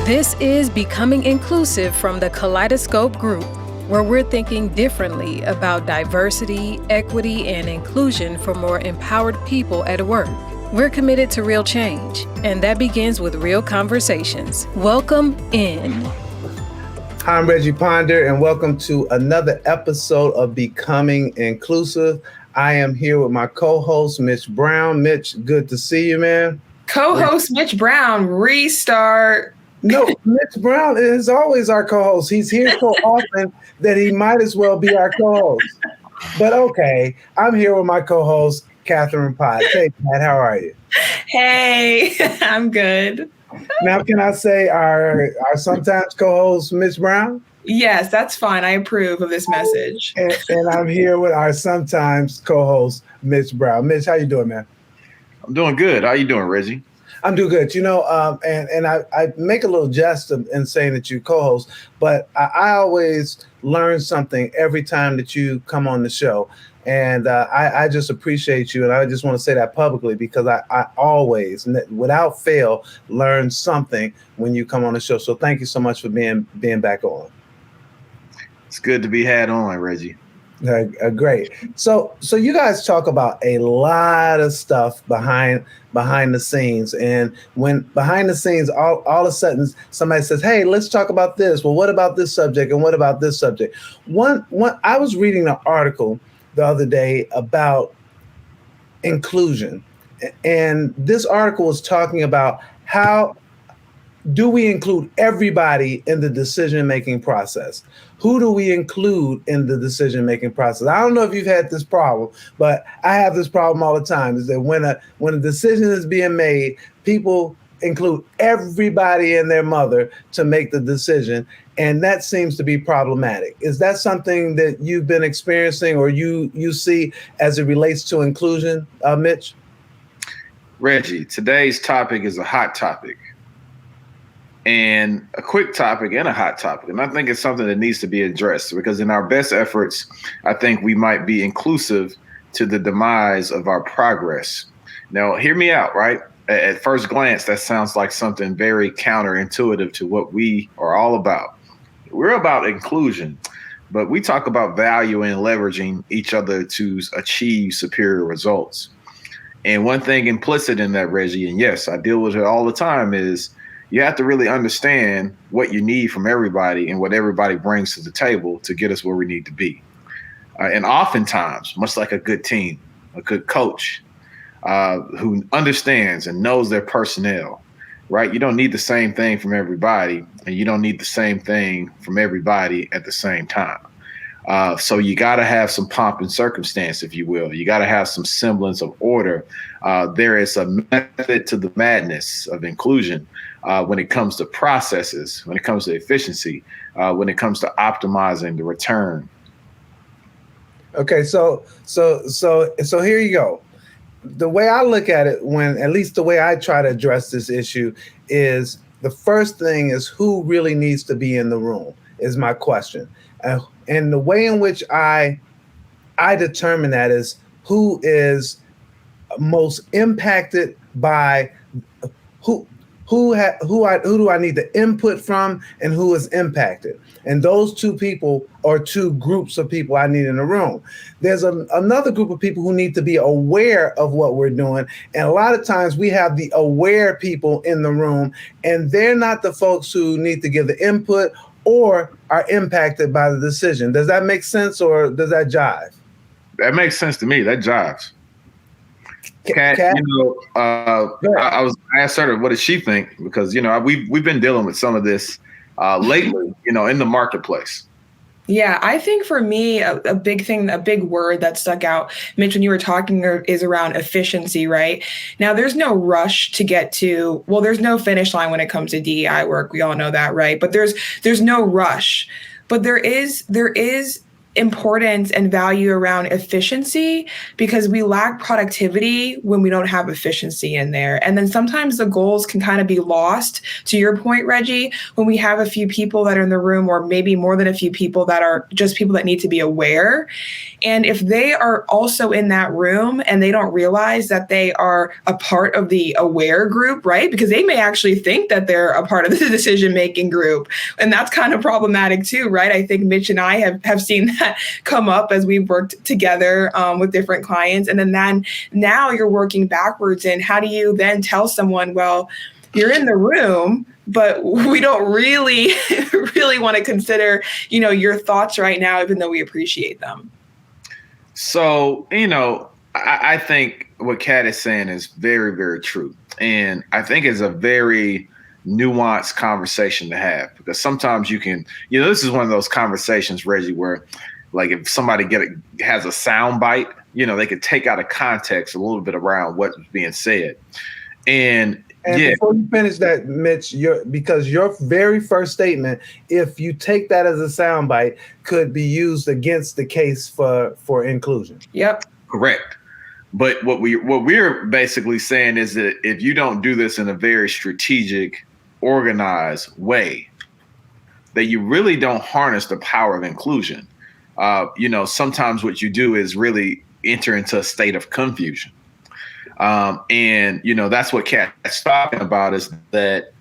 This is Becoming Inclusive from the Kaleidoscope Group, where we're thinking differently about diversity, equity, and inclusion for more empowered people at work. We're committed to real change, and that begins with real conversations. Welcome in. Hi, I'm Reggie Ponder, and welcome to another episode of Becoming Inclusive. I am here with my co-host, Mitch Brown. Mitch, good to see you, man. Co-host Mitch Brown, restart. No, Mitch Brown is always our co-host. He's here so often that he might as well be our co-host. But okay, I'm here with my co-host, Catherine Potts. Hey, Pat, how are you? Hey, I'm good. Now, can I say our sometimes co-host, Mitch Brown? Yes, that's fine. I approve of this message. And I'm here with our sometimes co-host, Mitch Brown. Mitch, how you doing, man? I'm doing good. How you doing, Reggie? I'm doing good. You know, and I make a little jest in saying that you co-host, but I always learn something every time that you come on the show. And I just appreciate you. And I just want to say that publicly because I always, without fail, learn something when you come on the show. So thank you so much for being back on. It's good to be had on, Reggie. Great. So you guys talk about a lot of stuff behind the scenes, and when behind the scenes, all of a sudden somebody says, "Hey, let's talk about this." Well, what about this subject? And what about this subject? One. I was reading an article the other day about inclusion, and this article was talking about how do we include everybody in the decision-making process? Who do we include in the decision-making process? I don't know if you've had this problem, but I have this problem all the time, is that when a decision is being made, people include everybody and their mother to make the decision, and that seems to be problematic. Is that something that you've been experiencing or you see as it relates to inclusion, Mitch? Reggie, today's topic is a hot topic. And a quick topic and a hot topic. And I think it's something that needs to be addressed because in our best efforts, I think we might be inclusive to the demise of our progress. Now, hear me out, right? At first glance, that sounds like something very counterintuitive to what we are all about. We're about inclusion, but we talk about valuing and leveraging each other to achieve superior results. And one thing implicit in that, Reggie, and yes, I deal with it all the time, is you have to really understand what you need from everybody and what everybody brings to the table to get us where we need to be. And oftentimes, much like a good team, a good coach who understands and knows their personnel, right? You don't need the same thing from everybody, and you don't need the same thing from everybody at the same time. So you got to have some pomp and circumstance, if you will. You got to have some semblance of order. There is a method to the madness of inclusion when it comes to processes, when it comes to efficiency, when it comes to optimizing the return. Okay, so here you go. The way I look at it, at least the way I try to address this issue, is the first thing is who really needs to be in the room is my question. And the way in which I determine that is who is most impacted by who do I need the input from and who is impacted. And those two people or two groups of people I need in the room. There's another group of people who need to be aware of what we're doing. And a lot of times we have the aware people in the room, and they're not the folks who need to give the input or are impacted by the decision. Does that make sense, or does that jive? That makes sense to me. That jives. Kat, I asked her what does she think, because we've been dealing with some of this lately, in the marketplace. Yeah, I think for me, a big word that stuck out, Mitch, when you were talking, is around efficiency, right? Now, there's no rush to get to, well, there's no finish line when it comes to DEI work. We all know that, right? But there's no rush. But there is importance and value around efficiency because we lack productivity when we don't have efficiency in there. And then sometimes the goals can kind of be lost, to your point, Reggie, when we have a few people that are in the room, or maybe more than a few people that are just people that need to be aware. And if they are also in that room and they don't realize that they are a part of the aware group, right? Because they may actually think that they're a part of the decision-making group. And that's kind of problematic too, right? I think Mitch and I have seen that come up as we've worked together with different clients. And then now you're working backwards. And how do you then tell someone, well, you're in the room, but we don't really want to consider, your thoughts right now, even though we appreciate them. So, I think what Kat is saying is very, very true. And I think it's a very nuanced conversation to have, because sometimes you can, this is one of those conversations, Reggie, where like if somebody has a sound bite, they could take out of context a little bit around what's being said. And before you finish that, Mitch, because your very first statement, if you take that as a soundbite, could be used against the case for inclusion. Yep. Correct. But what we're basically saying is that if you don't do this in a very strategic, organized way, that you really don't harness the power of inclusion. Sometimes what you do is really enter into a state of confusion. And that's what Kat's talking about, is that,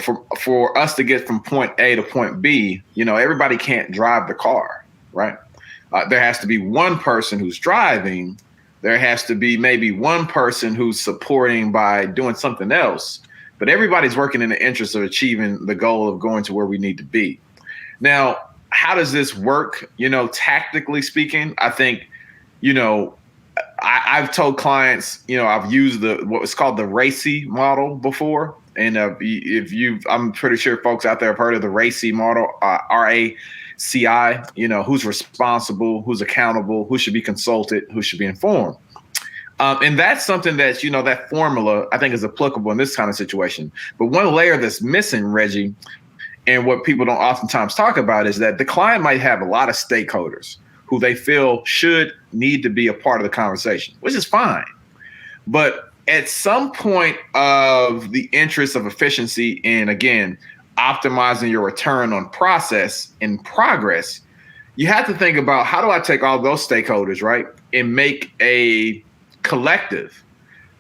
for us to get from point A to point B, everybody can't drive the car, right? There has to be one person who's driving. There has to be maybe one person who's supporting by doing something else, but everybody's working in the interest of achieving the goal of going to where we need to be. Now, how does this work? Tactically speaking, I think, I've told clients, I've used what was called the RACI model before. And I'm pretty sure folks out there have heard of the RACI model, RACI, who's responsible, who's accountable, who should be consulted, who should be informed. And that's something that, that formula I think is applicable in this kind of situation. But one layer that's missing, Reggie, and what people don't oftentimes talk about, is that the client might have a lot of stakeholders who they feel need to be a part of the conversation, which is fine. But at some point of the interest of efficiency and, again, optimizing your return on process and progress, you have to think about, how do I take all those stakeholders, right, and make a collective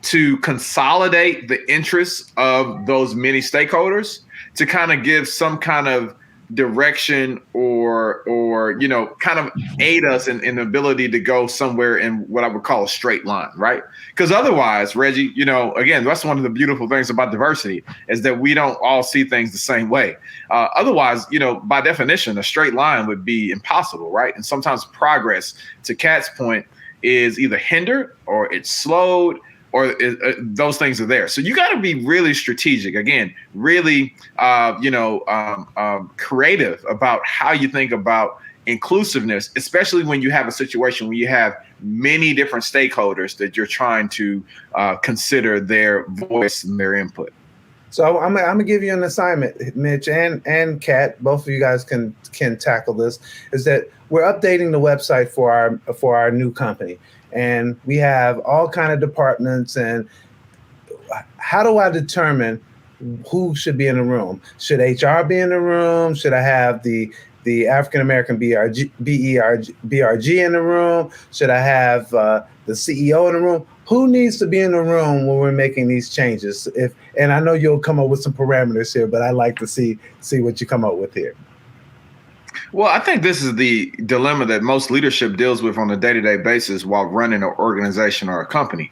to consolidate the interests of those many stakeholders to kind of give some kind of direction or kind of aid us in the ability to go somewhere in what I would call a straight line, right? Because otherwise, Reggie, again, that's one of the beautiful things about diversity, is that we don't all see things the same way. Otherwise, by definition, a straight line would be impossible, right? And sometimes progress, to Kat's point, is either hindered or it's slowed, or those things are there. So you got to be really strategic, again, really, creative about how you think about inclusiveness, especially when you have a situation where you have many different stakeholders that you're trying to consider their voice and their input. So I'm gonna give you an assignment, Mitch and Kat. Both of you guys can tackle this. Is that we're updating the website for our new company, and we have all kind of departments. And how do I determine who should be in the room? Should HR be in the room? Should I have the African American BRG in the room? Should I have the CEO in the room? Who needs to be in the room when we're making these changes? And I know you'll come up with some parameters here, but I'd like to see what you come up with here. Well, I think this is the dilemma that most leadership deals with on a day-to-day basis while running an organization or a company.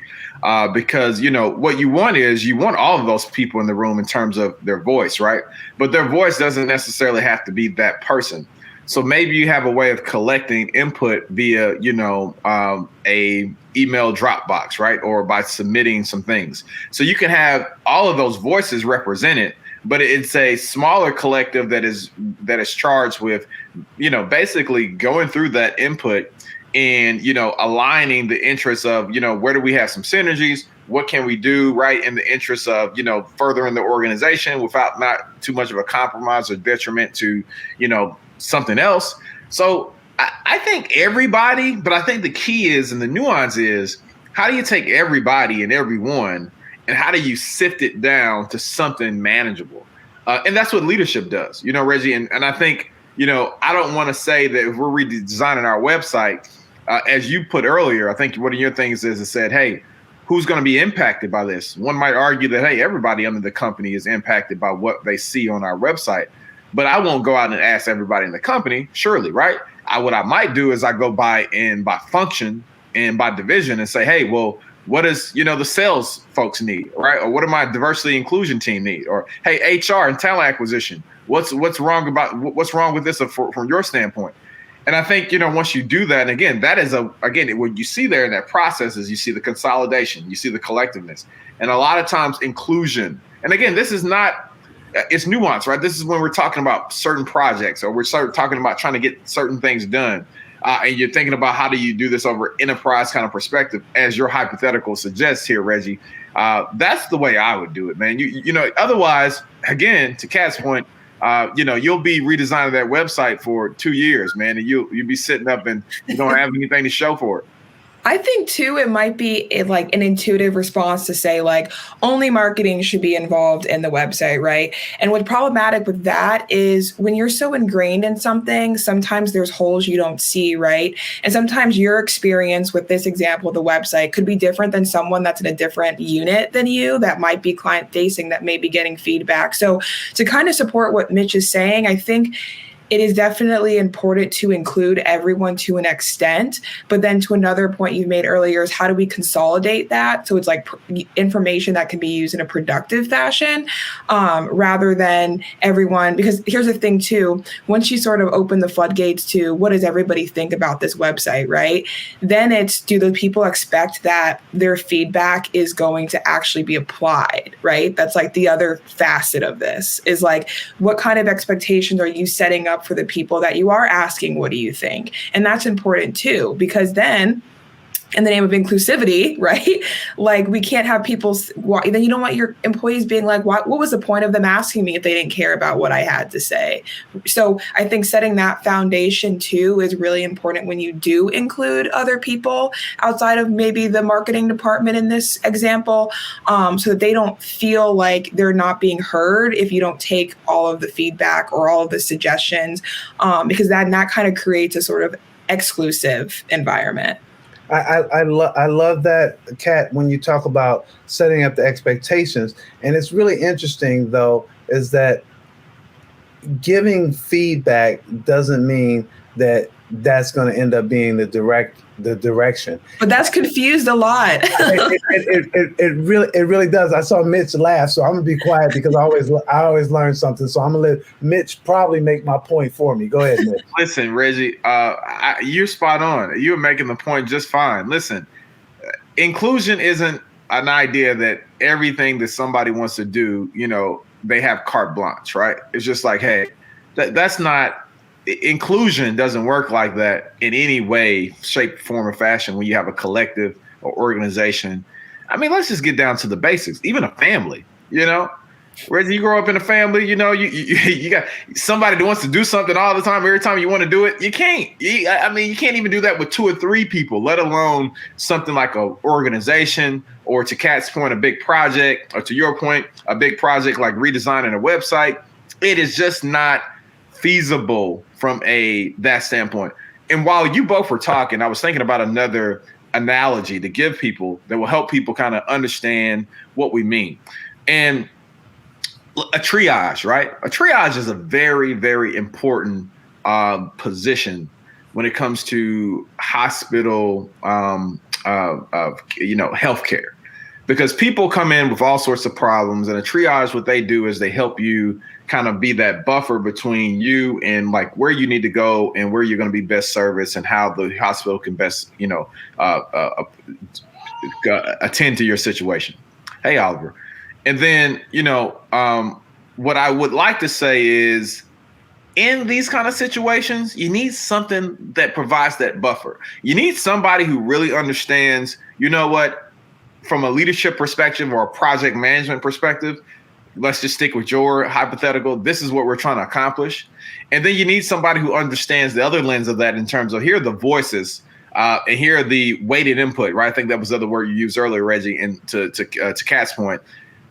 Because, what you want is all of those people in the room in terms of their voice, right? But their voice doesn't necessarily have to be that person. So maybe you have a way of collecting input via, a email Dropbox, right? Or by submitting some things. So you can have all of those voices represented, but it's a smaller collective that is charged with, basically going through that input and, aligning the interests of, where do we have some synergies? What can we do, right, in the interest of, furthering the organization without not too much of a compromise or detriment to, something else. So I think everybody, but I think the key is, and the nuance is, how do you take everybody and everyone, and how do you sift it down to something manageable? And that's what leadership does, Reggie. And I think, I don't want to say that if we're redesigning our website, as you put earlier, I think one of your things is it said, hey, who's going to be impacted by this? One might argue that, hey, everybody under the company is impacted by what they see on our website. But I won't go out and ask everybody in the company, surely, right? What I might do is I go by function and by division and say, hey, well, what does, the sales folks need, right? Or what do my diversity inclusion team need? Or, hey, HR and talent acquisition, what's wrong with this from your standpoint? And I think, once you do that, and again, that is what you see there in that process is you see the consolidation, you see the collectiveness, and a lot of times inclusion. And again, this is not, it's nuance, right? This is when we're talking about certain projects, or we're talking about trying to get certain things done. And you're thinking about how do you do this over enterprise kind of perspective, as your hypothetical suggests here, Reggie. That's the way I would do it, man. Otherwise, again, to Kat's point, you'll be redesigning that website for 2 years, man, and you'll be sitting up and you don't have anything to show for it. I think too, it might be like an intuitive response to say like only marketing should be involved in the website, right? And what's problematic with that is when you're so ingrained in something, sometimes there's holes you don't see, right? And sometimes your experience with this example of the website could be different than someone that's in a different unit than you that might be client facing, that may be getting feedback. So to kind of support what Mitch is saying, I think it is definitely important to include everyone to an extent, but then to another point you made earlier is how do we consolidate that so it's like information that can be used in a productive fashion rather than everyone, because here's the thing too, once you sort of open the floodgates to what does everybody think about this website, right? Then it's, do the people expect that their feedback is going to actually be applied, right? That's like the other facet of this is like, what kind of expectations are you setting up for the people that you are asking, what do you think? And that's important too, because then in the name of inclusivity, right? Like we can't have people, then you don't want your employees being like, what was the point of them asking me if they didn't care about what I had to say? So I think setting that foundation too is really important when you do include other people outside of maybe the marketing department in this example, so that they don't feel like they're not being heard if you don't take all of the feedback or all of the suggestions, because that kind of creates a sort of exclusive environment. I love that, Kat, when you talk about setting up the expectations. And it's really interesting, though, is that giving feedback doesn't mean that that's going to end up being the direction. But that's confused a lot. It really does. I saw Mitch laugh, so I'm gonna be quiet because I always learn something. So I'm gonna let Mitch probably make my point for me. Go ahead, Mitch. Listen, Reggie, you're spot on. You're making the point just fine. Listen, inclusion isn't an idea that everything that somebody wants to do, they have carte blanche, right? It's just like, hey, that's not. Inclusion doesn't work like that in any way, shape, form, or fashion when you have a collective or organization. I mean, let's just get down to the basics. Even a family, Reggie, you grow up in a family, you got somebody that wants to do something all the time. Every time you want to do it, you can't. You can't even do that with 2 or 3 people, let alone something like an organization, or to Kat's point, a big project, or to your point, a big project like redesigning a website. It is just not feasible from that standpoint. And while you both were talking, I was thinking about another analogy to give people that will help people kind of understand what we mean. And a triage, right? A triage is a very, very important position when it comes to hospital, healthcare, because people come in with all sorts of problems, and a triage, what they do is they help you kind of be that buffer between you and like where you need to go and where you're going to be best serviced and how the hospital can best, attend to your situation. Hey, Oliver. And then, what I would like to say is in these kind of situations, you need something that provides that buffer. You need somebody who really understands, from a leadership perspective or a project management perspective, let's just stick with your hypothetical. This is what we're trying to accomplish. And then you need somebody who understands the other lens of that in terms of here are the voices and here are the weighted input, right? I think that was the other word you used earlier, Reggie, and to Kat's point.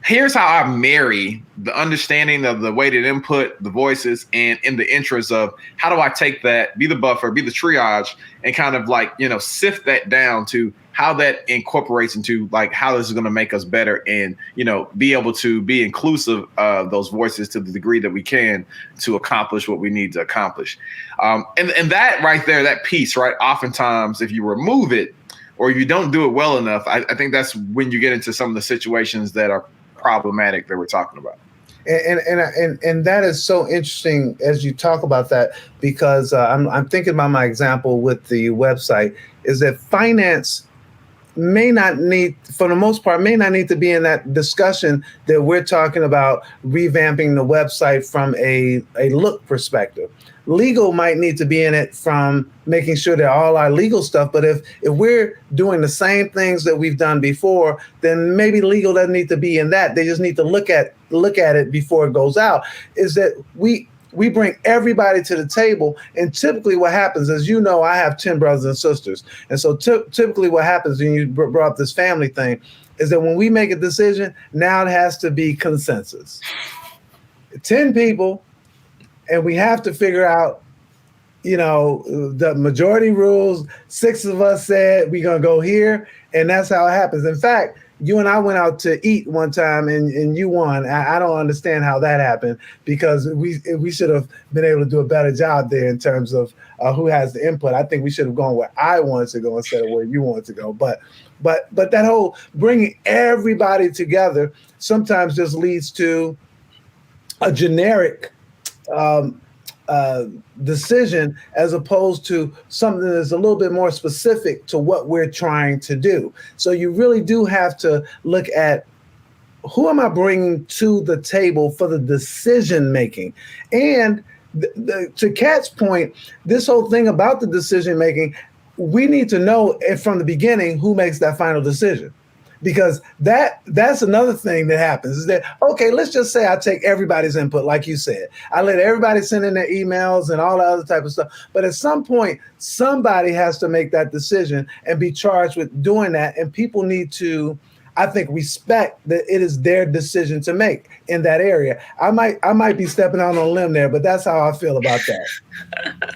Here's how I marry the understanding of the weighted input, the voices, and in the interest of how do I take that, be the buffer, be the triage, and kind of like, sift that down to how that incorporates into like how this is going to make us better and, be able to be inclusive of those voices to the degree that we can to accomplish what we need to accomplish. And that right there, that piece, right, oftentimes if you remove it or you don't do it well enough, I think that's when you get into some of the situations that are problematic that we're talking about. And that is so interesting as you talk about that, because I'm thinking about my example with the website is that finance may not need, for the most part, may not need to be in that discussion that we're talking about revamping the website from a look perspective. Legal might need to be in it from making sure that all our legal stuff, but if we're doing the same things that we've done before, then maybe legal doesn't need to be in that. They just need to look at it before it goes out. Is that we bring everybody to the table, and typically what happens is, I have 10 brothers and sisters, and so typically what happens when you brought up this family thing is that when we make a decision, now it has to be consensus. 10 people, and we have to figure out, the majority rules. 6 of us said we're going to go here, and that's how it happens. In fact, you and I went out to eat one time and you won. I don't understand how that happened, because we should have been able to do a better job there in terms of who has the input. I think we should have gone where I wanted to go instead of where you wanted to go. But that whole bringing everybody together sometimes just leads to a generic decision as opposed to something that's a little bit more specific to what we're trying to do. So you really do have to look at who am I bringing to the table for the decision making. And to Kat's point, this whole thing about the decision making, we need to know from the beginning who makes that final decision. Because that's another thing that happens is that, okay, let's just say I take everybody's input, like you said. I let everybody send in their emails and all that other type of stuff. But at some point, somebody has to make that decision and be charged with doing that. And people need to, I think, respect that it is their decision to make in that area. I might be stepping out on a limb there, but that's how I feel about that.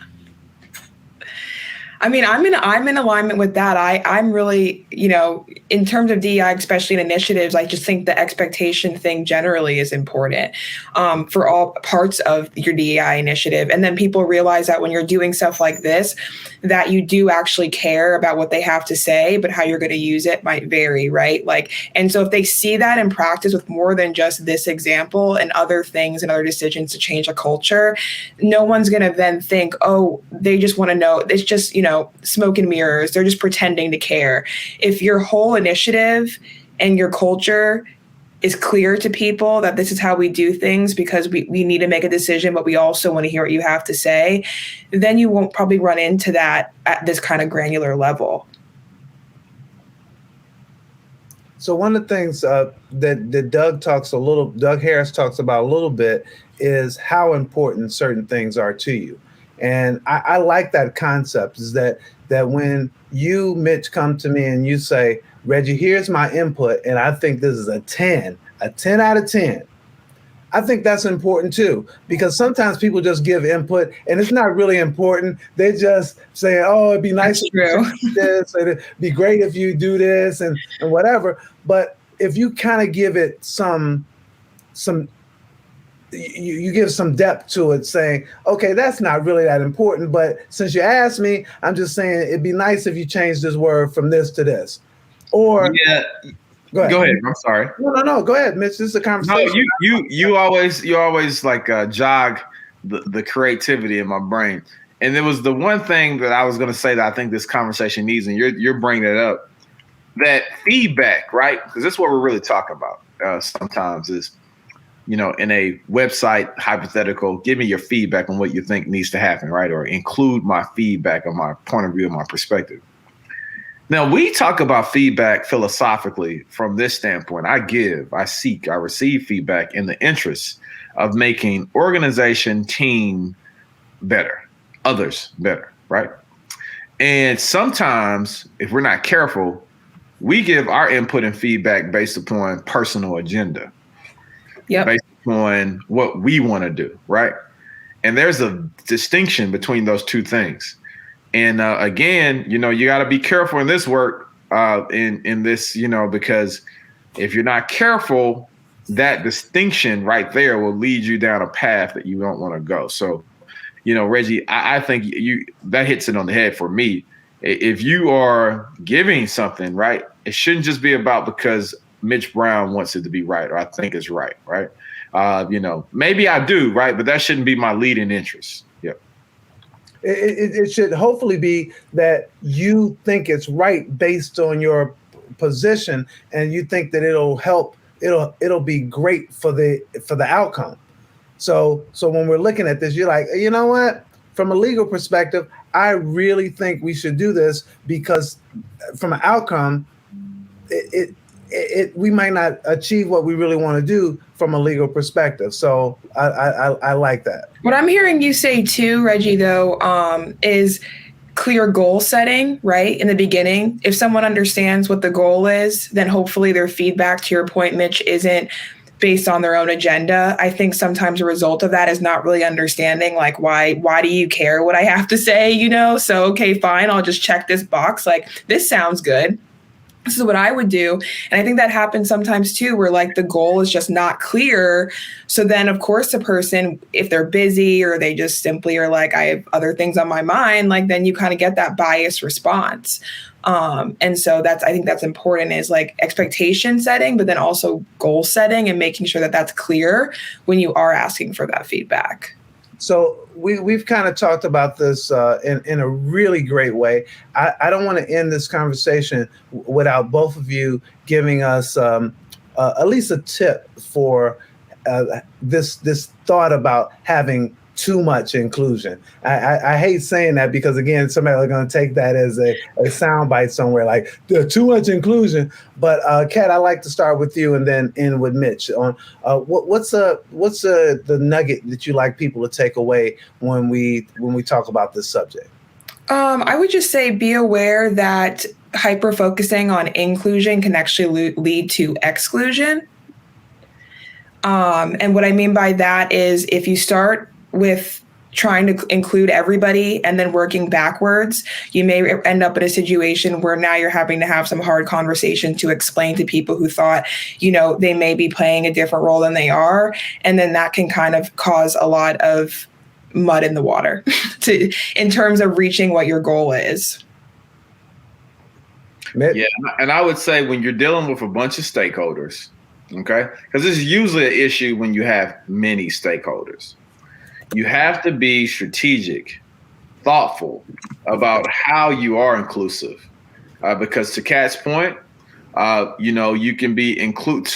I mean, I'm in alignment with that. I'm really, in terms of DEI, especially in initiatives, I just think the expectation thing generally is important for all parts of your DEI initiative. And then people realize that when you're doing stuff like this, that you do actually care about what they have to say, but how you're going to use it might vary, right? And so if they see that in practice with more than just this example and other things and other decisions to change a culture, no one's going to then think, oh, they just want to know. It's just, smoke and mirrors. They're just pretending to care. If your whole initiative and your culture is clear to people that this is how we do things because we need to make a decision, but we also want to hear what you have to say, then you won't probably run into that at this kind of granular level. So one of the things that Doug Harris talks about a little bit is how important certain things are to you. And I like that concept, is that when you, Mitch, come to me and you say, Reggie, here's my input, and I think this is a 10 out of 10. I think that's important too, because sometimes people just give input and it's not really important. They just say, oh, it'd be nice if you do this, it'd be great if you do this and whatever. But if you kind of give it you give some depth to it, saying, okay, that's not really that important, but since you asked me, I'm just saying it'd be nice if you change this word from this to this. Or yeah, go ahead. I'm sorry. No, go ahead, Mitch. This is a conversation. No, you always like jog the creativity in my brain. And there was the one thing that I was going to say that I think this conversation needs, and you're bringing it up, that feedback, right? Because that's what we're really talking about sometimes is, in a website hypothetical, give me your feedback on what you think needs to happen, right? Or include my feedback on my point of view and my perspective. Now, we talk about feedback philosophically from this standpoint. I receive feedback in the interest of making organization, team better, others better, right? And sometimes, if we're not careful, we give our input and feedback based upon personal agenda, based upon what we want to do, right? And there's a distinction between those two things. And again, you got to be careful in this work, in this, because if you're not careful, that distinction right there will lead you down a path that you don't want to go. So, Reggie, I think that hits it on the head for me. If you are giving something, right, it shouldn't just be about because Mitch Brown wants it to be right, or I think it's right, right? Maybe I do, right, but that shouldn't be my leading interest. Yep. It should hopefully be that you think it's right based on your position, and you think that it'll help. It'll be great for the outcome. So when we're looking at this, you're like, you know what? From a legal perspective, I really think we should do this because from an outcome, we might not achieve what we really want to do from a legal perspective. So I like that. What I'm hearing you say too, Reggie, though, is clear goal setting, right? In the beginning, if someone understands what the goal is, then hopefully their feedback, to your point, Mitch, isn't based on their own agenda. I think sometimes a result of that is not really understanding, like, why do you care what I have to say, So, okay, fine, I'll just check this box. Like, this sounds good. This is what I would do. And I think that happens sometimes too, where like the goal is just not clear. So then of course the person, if they're busy or they just simply are like, I have other things on my mind, like then you kind of get that biased response. And so I think that's important, is like expectation setting, but then also goal setting and making sure that that's clear when you are asking for that feedback. So we've kind of talked about this in a really great way. I don't want to end this conversation without both of you giving us at least a tip for this thought about having too much inclusion. I hate saying that because, again, somebody are going to take that as a soundbite somewhere, like too much inclusion. But Kat, I'd like to start with you and then end with Mitch on what's the nugget that you like people to take away when we talk about this subject. I would just say be aware that hyper focusing on inclusion can actually lead to exclusion. And what I mean by that is if you start with trying to include everybody and then working backwards, you may end up in a situation where now you're having to have some hard conversation to explain to people who thought, they may be playing a different role than they are. And then that can kind of cause a lot of mud in the water in terms of reaching what your goal is. Yeah, and I would say when you're dealing with a bunch of stakeholders, okay, because this is usually an issue when you have many stakeholders. You have to be strategic, thoughtful about how you are inclusive, because to Kat's point, you can be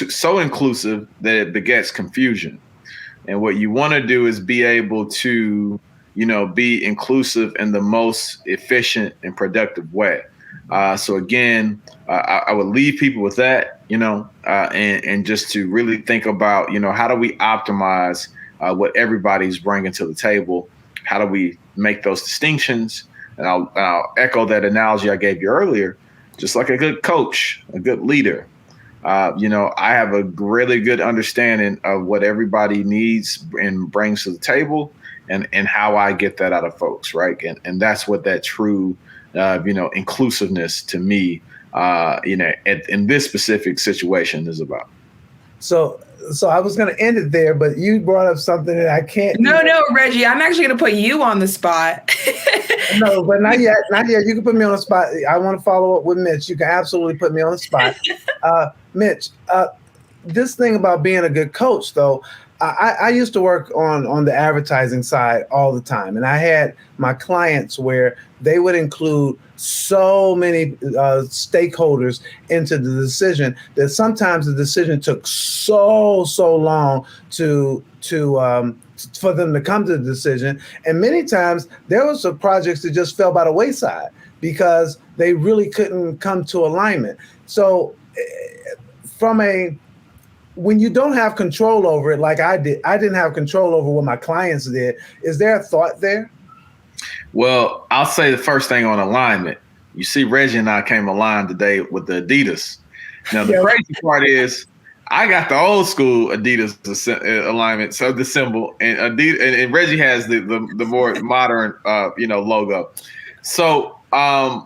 so inclusive that it begets confusion. And what you want to do is be able to, be inclusive in the most efficient and productive way. So again, I would leave people with that, and just to really think about, how do we optimize what everybody's bringing to the table? How do we make those distinctions? And I'll echo that analogy I gave you earlier. Just like a good coach, a good leader, I have a really good understanding of what everybody needs and brings to the table, and how I get that out of folks, right? And that's what that true, inclusiveness to me, in this specific situation is about. So I was going to end it there, but you brought up something that I can't. No, Reggie, I'm actually going to put you on the spot. No, but not yet. Not yet. You can put me on the spot. I want to follow up with Mitch. You can absolutely put me on the spot. Mitch, this thing about being a good coach, though, I used to work on the advertising side all the time. And I had my clients where they would include so many stakeholders into the decision that sometimes the decision took so long for them to come to the decision. And many times there were some projects that just fell by the wayside because they really couldn't come to alignment. So when you don't have control over it, like I didn't have control over what my clients did. Is there a thought there? Well, I'll say the first thing on alignment. You see, Reggie and I came aligned today with the Adidas. Now, the crazy part is I got the old school Adidas alignment, so the symbol, and Adidas, and Reggie has the more modern, logo. So,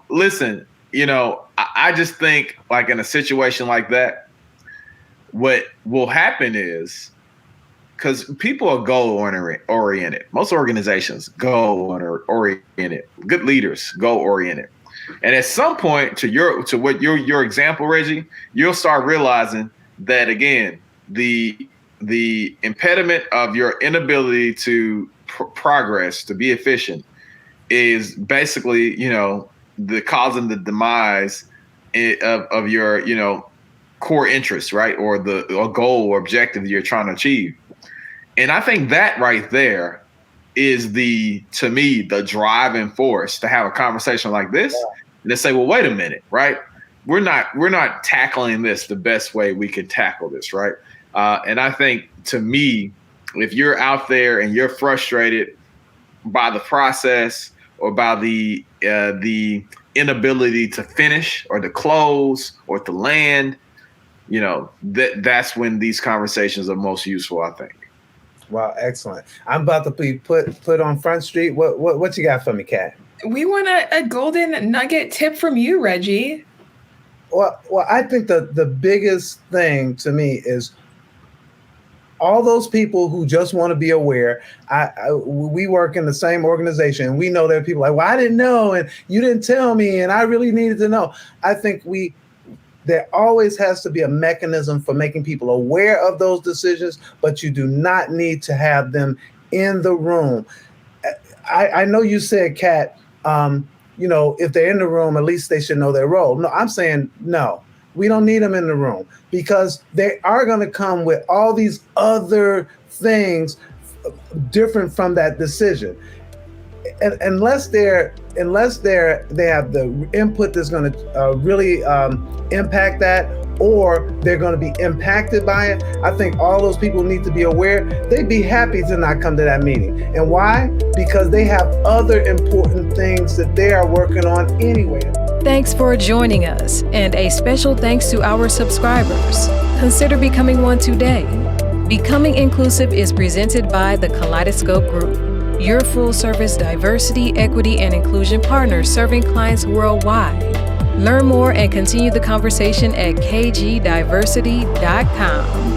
listen, I just think like in a situation like that, what will happen is, because people are goal oriented. Most organizations goal oriented. Good leaders goal oriented. And at some point, to your example, Reggie, you'll start realizing that again, the impediment of your inability to progress, to be efficient, is basically the causing the demise of your core interest, right, or a goal or objective that you're trying to achieve. And I think that right there is to me, the driving force to have a conversation like this and to say, well, wait a minute, right? We're not tackling this the best way we can tackle this, right? And I think, to me, if you're out there and you're frustrated by the process or by the inability to finish or to close or to land, that's when these conversations are most useful, I think. Wow, excellent. I'm about to be put on Front Street. What you got for me, Kat? We want a golden nugget tip from you, Reggie. Well, I think the biggest thing to me is all those people who just want to be aware. We work in the same organization, and we know there are people like, well, I didn't know, and you didn't tell me, and I really needed to know. I think there always has to be a mechanism for making people aware of those decisions, but you do not need to have them in the room. I know you said, Kat, if they're in the room, at least they should know their role. No, I'm saying no. We don't need them in the room, because they are going to come with all these other things different from that decision. And unless they have the input that's going to really impact that, or they're going to be impacted by it, I think all those people need to be aware. They'd be happy to not come to that meeting. And why? Because they have other important things that they are working on anyway. Thanks for joining us, and a special thanks to our subscribers. Consider becoming one today. Becoming Inclusive is presented by the Kaleidoscope Group, your full-service diversity, equity, and inclusion partner serving clients worldwide. Learn more and continue the conversation at kgdiversity.com.